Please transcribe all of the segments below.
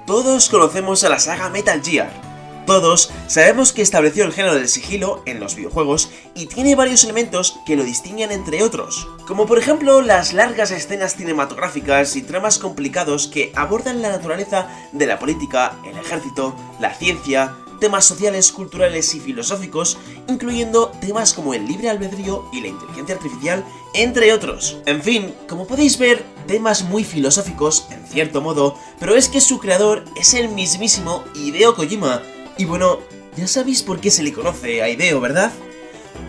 Todos conocemos a la saga Metal Gear. Todos sabemos que estableció el género del sigilo en los videojuegos y tiene varios elementos que lo distinguen entre otros, como por ejemplo las largas escenas cinematográficas y tramas complicados que abordan la naturaleza de la política, el ejército, la ciencia, temas sociales, culturales y filosóficos, incluyendo temas como el libre albedrío y la inteligencia artificial, entre otros. En fin, como podéis ver, temas muy filosóficos, en cierto modo, pero es que su creador es el mismísimo Hideo Kojima. Y bueno, ya sabéis por qué se le conoce a Hideo, ¿verdad?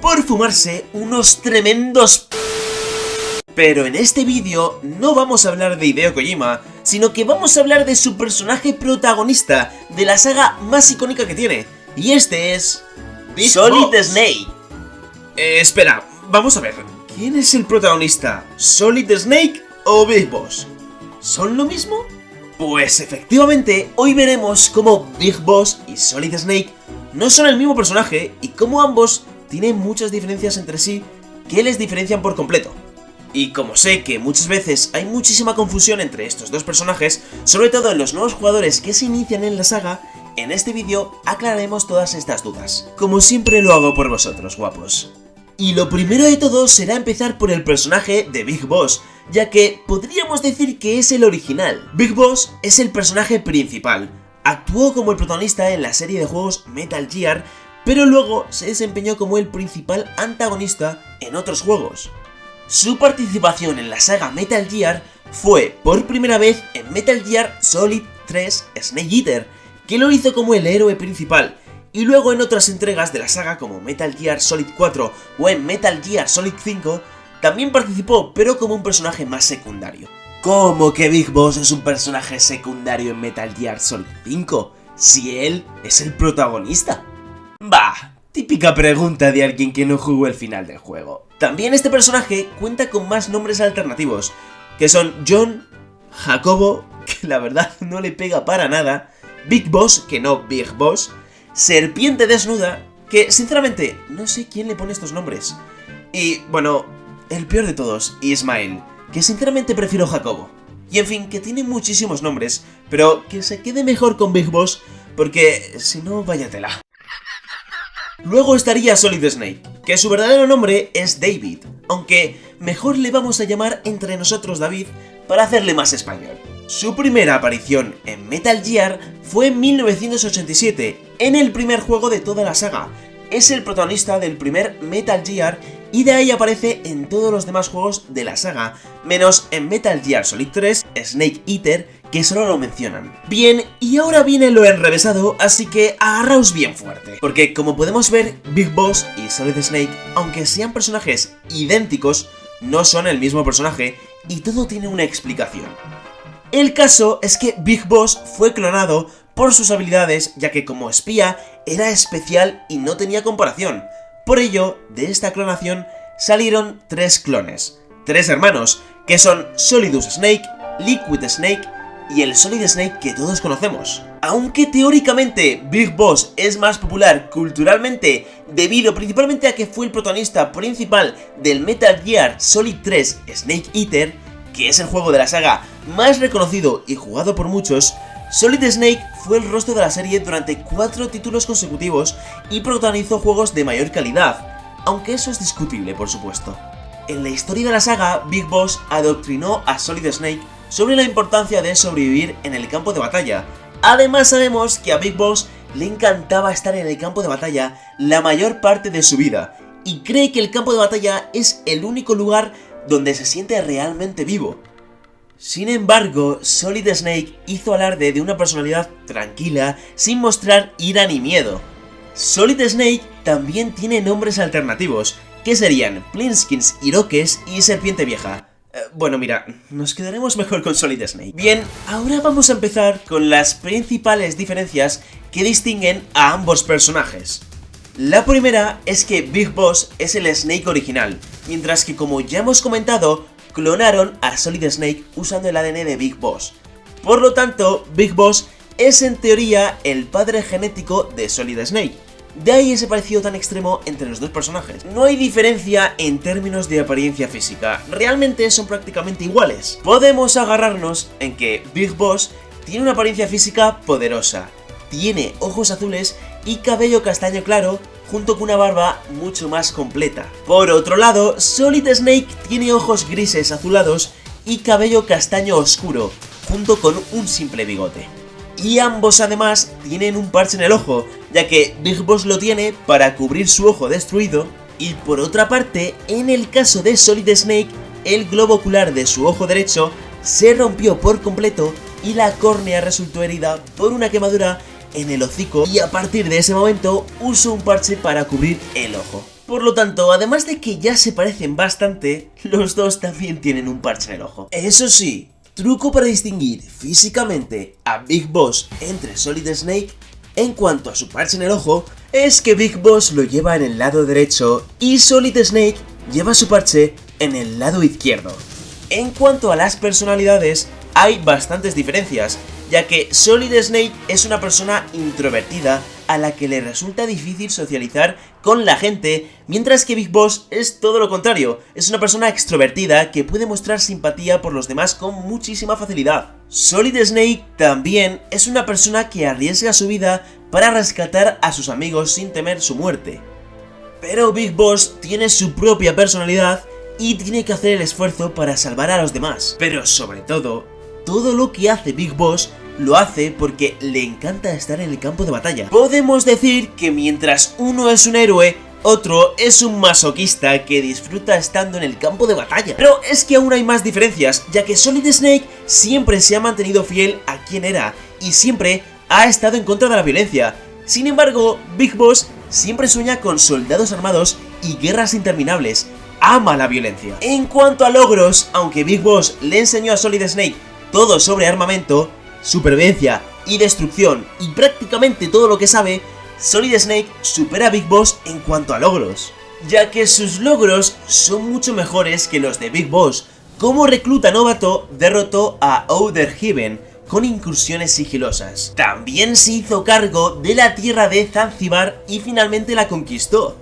Por fumarse unos tremendos... Pero en este vídeo no vamos a hablar de Hideo Kojima, sino que vamos a hablar de su personaje protagonista, de la saga más icónica que tiene. Y este es... Solid Snake. Espera, vamos a ver. ¿Quién es el protagonista? ¿Solid Snake o Big Boss? ¿Son lo mismo? Pues efectivamente, hoy veremos cómo Big Boss y Solid Snake no son el mismo personaje y cómo ambos tienen muchas diferencias entre sí que les diferencian por completo. Y como sé que muchas veces hay muchísima confusión entre estos dos personajes, sobre todo en los nuevos jugadores que se inician en la saga, en este vídeo aclararemos todas estas dudas. Como siempre lo hago por vosotros, guapos. Y lo primero de todo será empezar por el personaje de Big Boss, ya que podríamos decir que es el original. Big Boss es el personaje principal. Actuó como el protagonista en la serie de juegos Metal Gear, pero luego se desempeñó como el principal antagonista en otros juegos. Su participación en la saga Metal Gear fue por primera vez en Metal Gear Solid 3 Snake Eater, que lo hizo como el héroe principal, y luego en otras entregas de la saga como Metal Gear Solid 4 o en Metal Gear Solid 5, también participó, pero como un personaje más secundario. ¿Cómo que Big Boss es un personaje secundario en Metal Gear Solid 5? Si él es el protagonista. Bah, típica pregunta de alguien que no jugó el final del juego. También este personaje cuenta con más nombres alternativos, que son John, Jacobo, que la verdad no le pega para nada, Big Boss, que no Big Boss, Serpiente Desnuda, que sinceramente no sé quién le pone estos nombres, y bueno, el peor de todos, Ismael, que sinceramente prefiero Jacobo. Y en fin, que tiene muchísimos nombres, pero que se quede mejor con Big Boss, porque si no, vaya tela. Luego estaría Solid Snake, que su verdadero nombre es David, aunque mejor le vamos a llamar entre nosotros David para hacerle más español. Su primera aparición en Metal Gear fue en 1987, en el primer juego de toda la saga. Es el protagonista del primer Metal Gear y de ahí aparece en todos los demás juegos de la saga, menos en Metal Gear Solid 3 Snake Eater, que solo lo mencionan. Bien, y ahora viene lo enrevesado, así que agarraos bien fuerte. Porque como podemos ver, Big Boss y Solid Snake, aunque sean personajes idénticos, no son el mismo personaje y todo tiene una explicación. El caso es que Big Boss fue clonado por sus habilidades, ya que como espía era especial y no tenía comparación. Por ello, de esta clonación salieron tres clones, tres hermanos, que son Solidus Snake, Liquid Snake y el Solid Snake que todos conocemos. Aunque teóricamente Big Boss es más popular culturalmente debido principalmente a que fue el protagonista principal del Metal Gear Solid 3 Snake Eater, que es el juego de la saga más reconocido y jugado por muchos, Solid Snake fue el rostro de la serie durante 4 títulos consecutivos y protagonizó juegos de mayor calidad, aunque eso es discutible, por supuesto. En la historia de la saga, Big Boss adoctrinó a Solid Snake sobre la importancia de sobrevivir en el campo de batalla. Además sabemos que a Big Boss le encantaba estar en el campo de batalla la mayor parte de su vida, y cree que el campo de batalla es el único lugar donde se siente realmente vivo. Sin embargo, Solid Snake hizo alarde de una personalidad tranquila, sin mostrar ira ni miedo. Solid Snake también tiene nombres alternativos, que serían Plinskins Iroques y Serpiente Vieja. Bueno, mira, nos quedaremos mejor con Solid Snake. Bien, ahora vamos a empezar con las principales diferencias que distinguen a ambos personajes. La primera es que Big Boss es el Snake original, mientras que, como ya hemos comentado, clonaron a Solid Snake usando el ADN de Big Boss. Por lo tanto, Big Boss es en teoría el padre genético de Solid Snake. De ahí ese parecido tan extremo entre los dos personajes. No hay diferencia en términos de apariencia física, realmente son prácticamente iguales. Podemos agarrarnos en que Big Boss tiene una apariencia física poderosa, tiene ojos azules y cabello castaño claro, junto con una barba mucho más completa. Por otro lado, Solid Snake tiene ojos grises azulados y cabello castaño oscuro, junto con un simple bigote. Y ambos además tienen un parche en el ojo, ya que Big Boss lo tiene para cubrir su ojo destruido, y por otra parte, en el caso de Solid Snake, el globo ocular de su ojo derecho se rompió por completo y la córnea resultó herida por una quemadura en el hocico, y a partir de ese momento usó un parche para cubrir el ojo. Por lo tanto, además de que ya se parecen bastante, los dos también tienen un parche en el ojo. Eso sí, truco para distinguir físicamente a Big Boss entre Solid Snake en cuanto a su parche en el ojo, es que Big Boss lo lleva en el lado derecho y Solid Snake lleva su parche en el lado izquierdo. En cuanto a las personalidades, hay bastantes diferencias, ya que Solid Snake es una persona introvertida a la que le resulta difícil socializar con la gente, mientras que Big Boss es todo lo contrario, es una persona extrovertida que puede mostrar simpatía por los demás con muchísima facilidad. Solid Snake también es una persona que arriesga su vida para rescatar a sus amigos sin temer su muerte. Pero Big Boss tiene su propia personalidad y tiene que hacer el esfuerzo para salvar a los demás. Pero sobre todo lo que hace Big Boss lo hace porque le encanta estar en el campo de batalla. Podemos decir que mientras uno es un héroe, otro es un masoquista que disfruta estando en el campo de batalla. Pero es que aún hay más diferencias, ya que Solid Snake siempre se ha mantenido fiel a quien era y siempre ha estado en contra de la violencia. Sin embargo, Big Boss siempre sueña con soldados armados y guerras interminables. Ama la violencia. En cuanto a logros, aunque Big Boss le enseñó a Solid Snake todo sobre armamento, supervivencia y destrucción y prácticamente todo lo que sabe, Solid Snake supera a Big Boss en cuanto a logros, ya que sus logros son mucho mejores que los de Big Boss. Como recluta novato, derrotó a Outer Heaven con incursiones sigilosas. También se hizo cargo de la tierra de Zanzibar y finalmente la conquistó.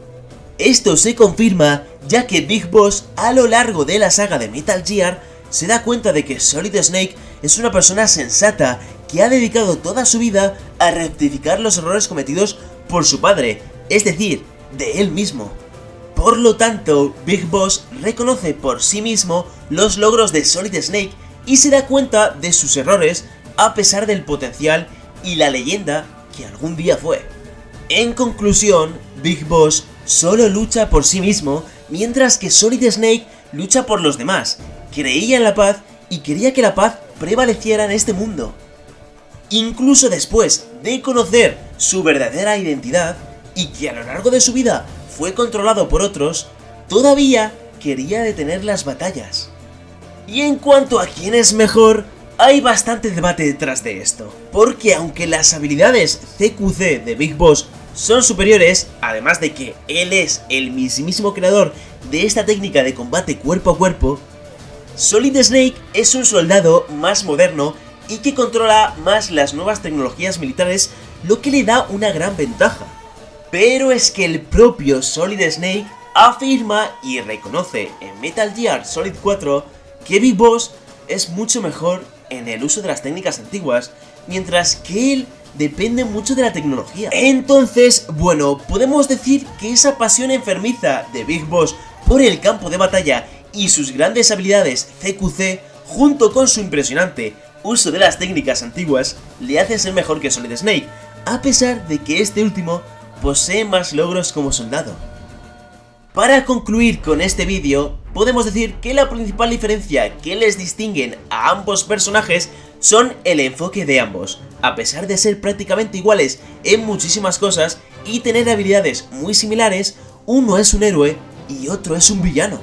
Esto se confirma ya que Big Boss a lo largo de la saga de Metal Gear se da cuenta de que Solid Snake es una persona sensata que ha dedicado toda su vida a rectificar los errores cometidos por su padre, es decir, de él mismo. Por lo tanto, Big Boss reconoce por sí mismo los logros de Solid Snake y se da cuenta de sus errores a pesar del potencial y la leyenda que algún día fue. En conclusión, Big Boss solo lucha por sí mismo, mientras que Solid Snake lucha por los demás. Creía en la paz y quería que la paz prevaleciera en este mundo. Incluso después de conocer su verdadera identidad y que a lo largo de su vida fue controlado por otros, todavía quería detener las batallas. Y en cuanto a quién es mejor, hay bastante debate detrás de esto, porque aunque las habilidades CQC de Big Boss son superiores, además de que él es el mismísimo creador de esta técnica de combate cuerpo a cuerpo, Solid Snake es un soldado más moderno y que controla más las nuevas tecnologías militares, lo que le da una gran ventaja. Pero es que el propio Solid Snake afirma y reconoce en Metal Gear Solid 4 que Big Boss es mucho mejor en el uso de las técnicas antiguas, mientras que él depende mucho de la tecnología. Entonces, bueno, podemos decir que esa pasión enfermiza de Big Boss por el campo de batalla y sus grandes habilidades CQC, junto con su impresionante uso de las técnicas antiguas, le hace ser mejor que Solid Snake, a pesar de que este último posee más logros como soldado. Para concluir con este vídeo, podemos decir que la principal diferencia que les distinguen a ambos personajes son el enfoque de ambos. A pesar de ser prácticamente iguales en muchísimas cosas y tener habilidades muy similares, uno es un héroe y otro es un villano.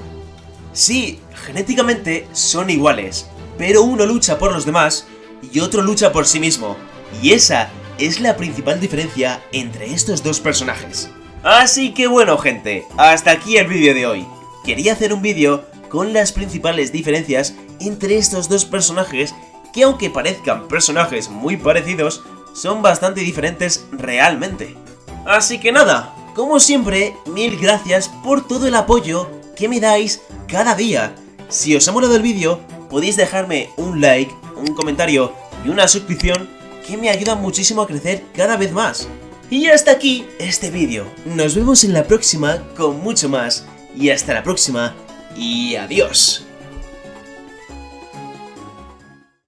Sí, genéticamente son iguales, pero uno lucha por los demás y otro lucha por sí mismo, y esa es la principal diferencia entre estos dos personajes. Así que bueno gente, hasta aquí el vídeo de hoy. Quería hacer un vídeo con las principales diferencias entre estos dos personajes que, aunque parezcan personajes muy parecidos, son bastante diferentes realmente. Así que nada, como siempre, mil gracias por todo el apoyo que me dais cada día. Si os ha molado el vídeo, podéis dejarme un like, un comentario y una suscripción que me ayudan muchísimo a crecer cada vez más. Y hasta aquí este vídeo. Nos vemos en la próxima con mucho más. Y hasta la próxima y adiós.